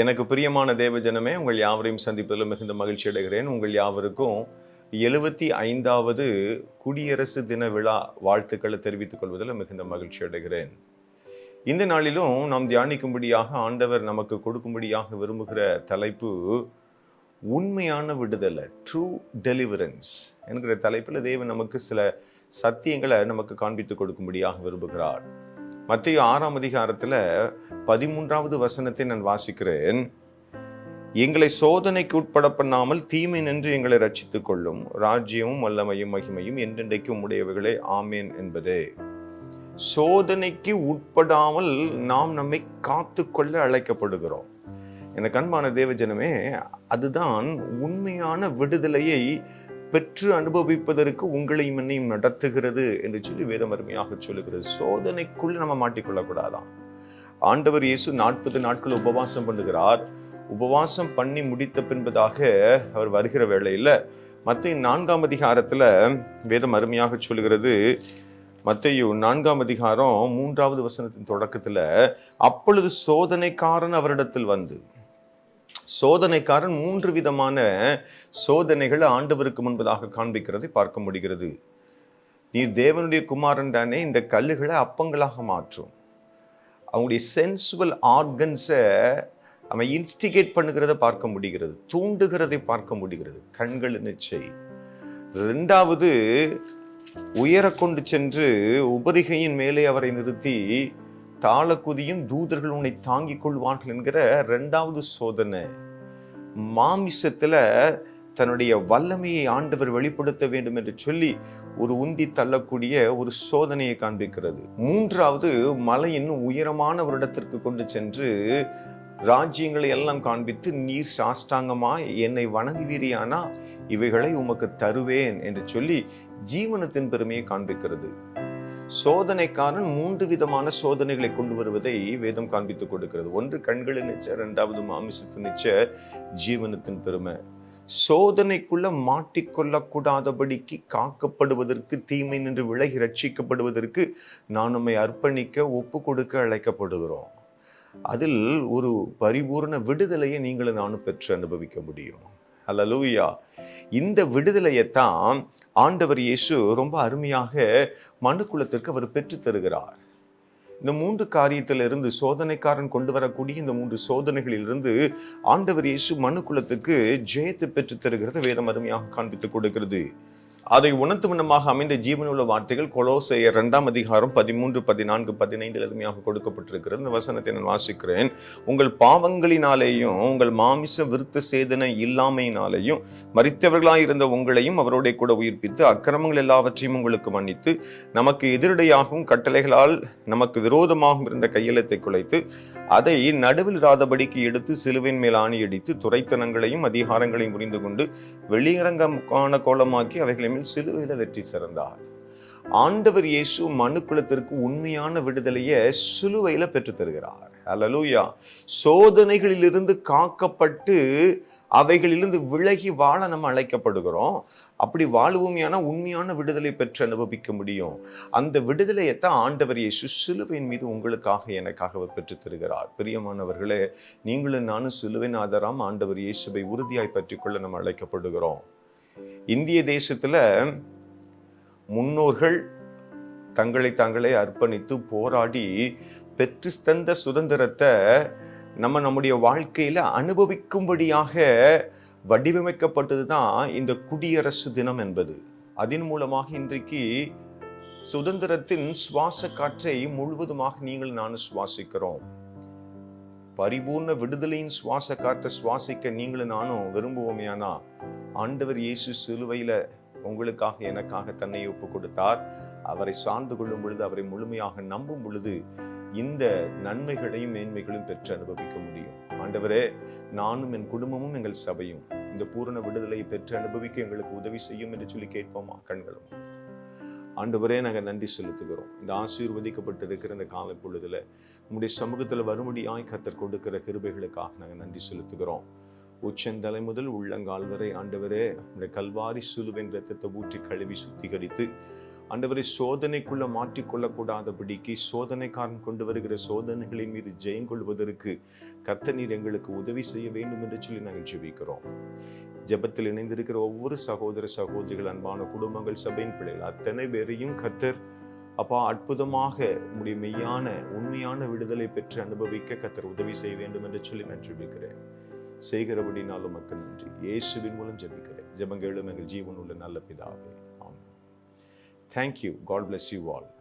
எனக்கு பிரியமான தேவஜனமே, உங்கள் யாவரையும் சந்திப்பதில் மிகுந்த மகிழ்ச்சி அடைகிறேன். உங்கள் யாவருக்கும் 75வது குடியரசு தின விழா வாழ்த்துக்களை தெரிவித்துக் கொள்வதில் மிகுந்த மகிழ்ச்சி அடைகிறேன். இந்த நாளிலும் நாம் தியானிக்கும்படியாக ஆண்டவர் நமக்கு கொடுக்கும்படியாக விரும்புகிற தலைப்பு உண்மையான விடுதலை, ட்ரூ டெலிவரன்ஸ் என்கிற தலைப்பில் தேவன் நமக்கு சில சத்தியங்களை நமக்கு காண்பித்துக் கொடுக்கும்படியாக விரும்புகிறார். மத்தேயு 6ஆம் அதிகாரத்தில் 13வது வசனத்தை நான் வாசிக்கிறேன். எங்களை சோதனைக்கு உட்பட பண்ணாமல் தீமை நின்று எங்களை ரட்சித்துக் கொள்ளும், ராஜ்யமும் வல்லமையும் மகிமையும் என்றென்றைக்கும் உடையவைகளே, ஆமேன் என்பதே. சோதனைக்கு உட்படாமல் நாம் நம்மை காத்து கொள்ள அழைக்கப்படுகிறோம். எனக்கு அன்பான தேவஜனமே, அதுதான் உண்மையான விடுதலையை பெற்று அனுபவிப்பதற்கு உங்களையும் என்னையும் நடத்துகிறது என்று சொல்லி வேதம் அருமையாக சொல்லுகிறது. சோதனைக்குள்ள நம்ம மாட்டிக்கொள்ளக்கூடாதான். ஆண்டவர் இயேசு 40 நாட்கள் உபவாசம் பண்ணுகிறார். உபவாசம் பண்ணி முடித்த பின்பதாக அவர் வருகிற வேளையில மத்தேயு 4ஆம் அதிகாரத்துல வேதம் அருமையாக சொல்லுகிறது. மத்தேயு 4ஆம் அதிகாரம் 3வது வசனத்தின் தொடக்கத்துல, அப்பொழுது சோதனைக்காரன் அவரிடத்தில் வந்து, சோதனைக்காரன் 3 விதமான சோதனைகளை ஆண்டவருக்கு முன்பதாக காண்பிக்கிறதை பார்க்க முடிகிறது. நீ தேவனுடைய குமாரன் தானே, இந்த கல்லுகளை அப்பங்களாக மாற்றும். அவங்களுடைய சென்சுவல் ஆர்கன்ஸை அவன் இன்ஸ்டிகேட் பண்ணுகிறத பார்க்க முடிகிறது, தூண்டுகிறதை பார்க்க முடிகிறது. கண்கள் நிச்சை. 2வது, உயர கொண்டு சென்று உபரிகையின் மேலே அவரை நிறுத்தி தாளக்குதியும் தூதர்கள் உன்னை தாங்கிக் கொள்வார்கள் என்கிற 2வது சோதனை. மாமிசத்துல தன்னுடைய வல்லமையை ஆண்டவர் வெளிப்படுத்த வேண்டும் என்று சொல்லி ஒரு உந்தி தள்ளக்கூடிய ஒரு சோதனையை காண்பிக்கிறது. 3வது, மலையின் உயரமான ஒரு இடத்திற்கு கொண்டு சென்று ராஜ்யங்களை எல்லாம் காண்பித்து, நீர் சாஷ்டாங்கமா என்னை வணங்குவீரியானா இவைகளை உமக்கு தருவேன் என்று சொல்லி ஜீவனத்தின் பெருமையை காண்பிக்கிறது. சோதனைக்காரன் 3 விதமான சோதனைகளை கொண்டு வருவதை வேதம் காண்பித்துக் கொடுக்கிறது. 1 கண்களின் நிச்ச, 2வது மாமிசத்தின் நிச்ச, ஜீவனத்தின் பெருமை. சோதனைக்குள்ள மாட்டிக்கொள்ளக்கூடாதபடிக்கு காக்கப்படுவதற்கு, தீமை நின்று விலகி ரட்சிக்கப்படுவதற்கு நாம் நம்மை அர்ப்பணிக்க, ஒப்பு கொடுக்க அழைக்கப்படுகிறோம். அதில் ஒரு பரிபூர்ண விடுதலையை நீங்களும் நானும் பெற்று அனுபவிக்க முடியும். அல்லேலூயா. இந்த விடுதலையைத்தான் ஆண்டவர் இயேசு ரொம்ப அருமையாக மனுக்குலத்திற்கு அவர் பெற்று தருகிறார். இந்த 3 காரியத்திலிருந்து, சோதனைக்காரன் கொண்டு வரக்கூடிய இந்த 3 சோதனைகளிலிருந்து ஆண்டவர் இயேசு மனுக்குலத்துக்கு ஜெயத்தை பெற்று தருகிறத வேதம் அருமையாக காண்பித்துக் கொடுக்கிறது. அதை உணர்த்து வண்ணமாக அமைந்த ஜீவனுள்ள வார்த்தைகள் கொலோசையர் 2ஆம் அதிகாரம் 13, 14, 15 அருமையாக கொடுக்கப்பட்டிருக்கிறது. இந்த வசனத்தை நான் வாசிக்கிறேன். உங்கள் பாவங்களினாலேயும் உங்கள் மாமிச விருத்த சேதனை இல்லாமையினாலேயும் மரித்தவர்களாயிருந்த உங்களையும் அவரோட கூட உயிர்ப்பித்து, அக்கிரமங்கள் எல்லாவற்றையும் உங்களுக்கு மன்னித்து, நமக்கு எதிரடையாகவும் கட்டளைகளால் நமக்கு விரோதமாகவும் இருந்த கையெழுத்தை குலைத்து, அதை நடுவில் இராதபடிக்கு எடுத்து சிலுவையின் மேல் ஆணி அடித்து, துரைத்தனங்களையும் அதிகாரங்களையும் புரிந்து கொண்டு வெளியரங்கமான கோலமாக்கி அவைகளை சிலுவையில வெற்றி சிறந்தார். ஆண்டவர் இயேசு மனுக்குலத்திற்கு உண்மையான விடுதலையை சிலுவையில பெற்று தருகிறார். அல்லேலூயா. சோதனைகளிலிருந்து காக்கப்பட்டு அவைகளிலிருந்து விலகி வாழ நம்ம அழைக்கப்படுகிறோம். அப்படி வாழுவோமையான உண்மையான விடுதலை பெற்று அனுபவிக்க முடியும். அந்த விடுதலையைத்தான் ஆண்டவர் இயேசு சிலுவையின் மீது உங்களுக்காக எனக்காக பெற்று தருகிறார். பிரியமானவர்களே, நீங்களும் நானும் சிலுவையின் ஆதாரம் ஆண்டவர் இயேசுவை உறுதியாய் பற்றிக்கொள்ள நம்ம அழைக்கப்படுகிறோம். இந்திய தேசத்துல முன்னோர்கள் தங்களை தாங்களே அர்ப்பணித்து போராடி பெற்று தந்த சுதந்திரத்தை நம்ம நம்முடைய வாழ்க்கையில அனுபவிக்கும்படியாக வடிவமைக்கப்பட்டதுதான் இந்த குடியரசு தினம் என்பது. அதன் மூலமாக இன்றைக்கு சுதந்திரத்தின் சுவாச காற்றை முழுவதுமாக நீங்கள் நானும் சுவாசிக்கிறோம். பரிபூர்ண விடுதலையின் சுவாச காற்றை சுவாசிக்க நீங்களும் நானும் விரும்புவோமையானா, ஆண்டவர் இயேசு சிலுவையில உங்களுக்காக எனக்காக தன்னை ஒப்பு கொடுத்தார். அவரை சார்ந்து கொள்ளும் பொழுது, அவரை முழுமையாக நம்பும் பொழுது இந்த நன்மைகளையும் மேன்மைகளையும் பெற்று அனுபவிக்க முடியும். ஆண்டவரே, நானும் என் குடும்பமும் எங்கள் சபையும் இந்த பூரண விடுதலையை பெற்று அனுபவிக்க எங்களுக்கு உதவி செய்யும் என்று சொல்லி கேட்போமா? கண்களும். ஆண்டவரே, நாங்கள் நன்றி செலுத்துகிறோம். இந்த ஆசீர்வதிக்கப்பட்டிருக்கிற இந்த காலை பொழுதுல உங்களுடைய சமூகத்தில் வரும்படியாய் கர்த்தர் கொடுக்கிற கிருபைகளுக்காக நாங்கள் நன்றி செலுத்துகிறோம். உச்சந்தலை முதல் உள்ளங்கால் வரை ஆண்டவரே, உடைய கல்வாரி சிலுவையின் இரத்தத்தை ஊற்றி கழுவி சுத்திகரித்து ஆண்டவரை சோதனைக்குள்ள மாற்றிக்கொள்ளக்கூடாதபடிக்கு சோதனைக்காரன் கொண்டு வருகிற சோதனைகளின் மீது ஜெயம் கொள்வதற்கு கர்த்தர் நீர் எங்களுக்கு உதவி செய்ய வேண்டும் என்று சொல்லி நாங்கள் ஜெபிக்கிறோம். ஜெபத்தில் இணைந்திருக்கிற ஒவ்வொரு சகோதர சகோதரிகள், அன்பான குடும்பங்கள், சபையின் பிள்ளைகள் அத்தனை பேரையும் கர்த்தர் அப்பா அற்புதமாக உம்முடைய மெய்யான உண்மையான விடுதலை பெற்று அனுபவிக்க கர்த்தர் உதவி செய்ய வேண்டும் என்று சொல்லி நான் ஜெபிக்கிறேன். செய்கிறபடினாலும் மக்கள் நன்றி. இயேசுவின் மூலம் ஜெபிக்கிறேன். ஜெபங்களும் எங்கள் ஜீவன் உள்ள நல்ல பிதாவே. ஆமென். Thank you. God bless you all.